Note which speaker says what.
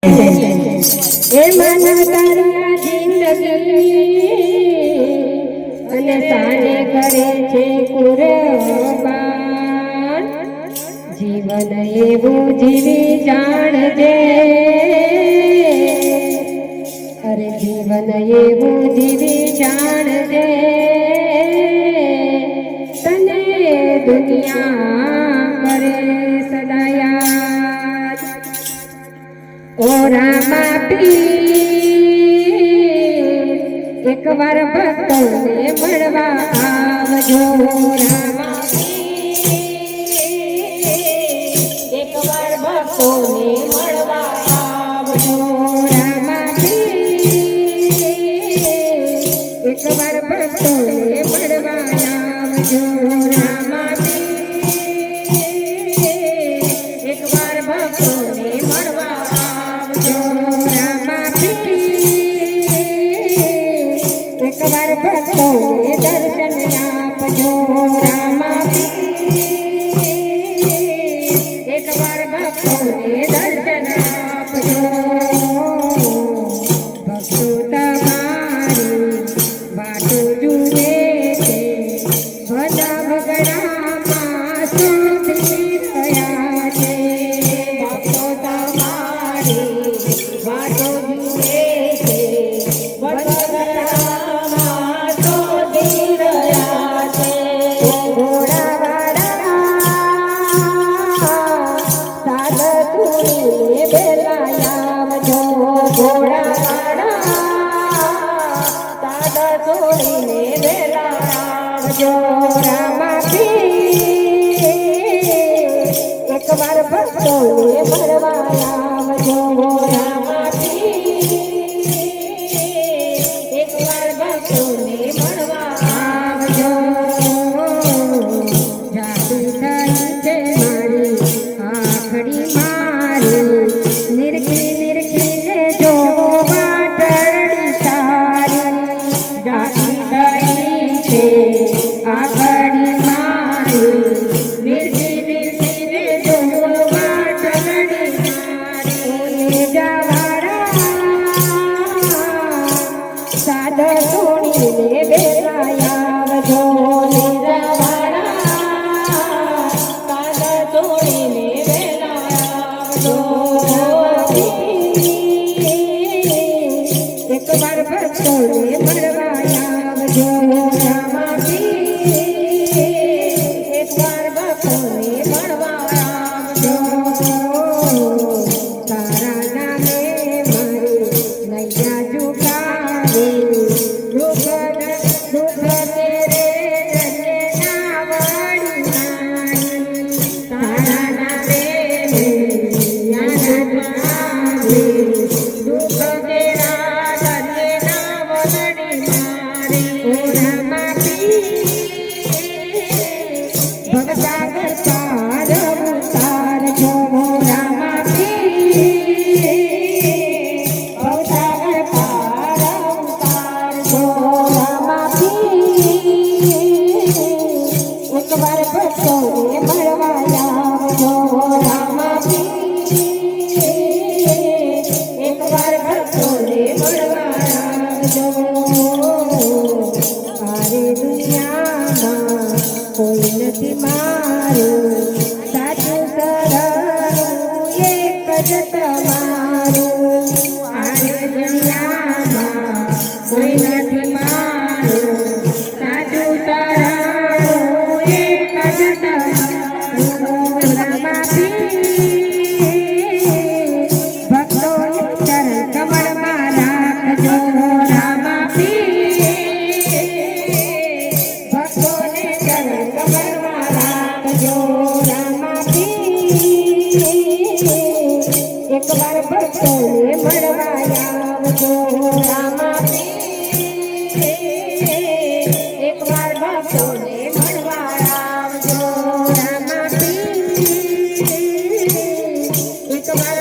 Speaker 1: હે માના તારા જિંદગી અને સાને કરે છે કુરબાન જીવન એવું જીવી જાણજે અરે જીવન એવું જીવી જાણજે તને દુનિયા કરે સદા યાદ ઓ રામા પીર એક વાર ભક્તોને મળવા આવજો રામા પીર એક વાર ભક્તોને મળવા આવજો રામા પીર એક વાર ભક્તોને મળવા આવજો રામા પીર એક વાર ભક્તોને મળવા એક વાર ભક્તોને દર્શન આપજો રામા પીર એક વાર ભક્તોને દર્શન આપજો ભક્તો તમારી વાતો જુએ છે બધા બગડામાં શોધી રહ્યા છે ભક્તો તમારી વાતો જુએ છે રામા પીર એક વાર ભક્તોને મળવા આવજો રામા પીર એક વાર ભક્તોને મળવા આવજો જાદુ થઈ છે મારી આખડી મારી નિરખી નિરખીને જોવો વાટડી તારી જાદુ થઈ છે આખડી મારી નિરખી નિરખીને જોવો વાટડી મારી જવાડા સાદ સોણીને બેલાયા આવજો નિરવાડા સાદ સોણીને બેલાયા આવજો એક વાર ભક્તોને મળવા આવજો રામા પીર એક વાર ભક્તોને મળવા આવજો તારા નામે મારી નૈયા ઝુકાવી દુઃખ તેરે ના વળી નાની તારા નામે નૈયા ઝુકાવી દુઃખ તેરા ના વળી નાની ઓ રામા પીર ભગતા કરતા રમતાર જો રામા પીર ભગતા કરતા રમતાર જો રામા પીર એક વાર ભક્તોને મળવા આવજો રામા પીર એક વાર ભક્તોને મળવા આવજો આરે દુનિયામાં કોઈ નથી મારું સાચું સરળ એક જ તમારું આરે દુનિયામાં કોઈ નથી મારું સાચું સરળ એક જ તમારું રામા પીર ભક્તોને ચરણ કમળમાં રાખજો રામા પીર ભક્તોને ચરણ કમળમાં રાખજો રામા પીર એક વાર ભક્તોને મળવા આવજો રામા પીર એક વાર ભક્તોને મળવા આવજો રામા પીર એક વાર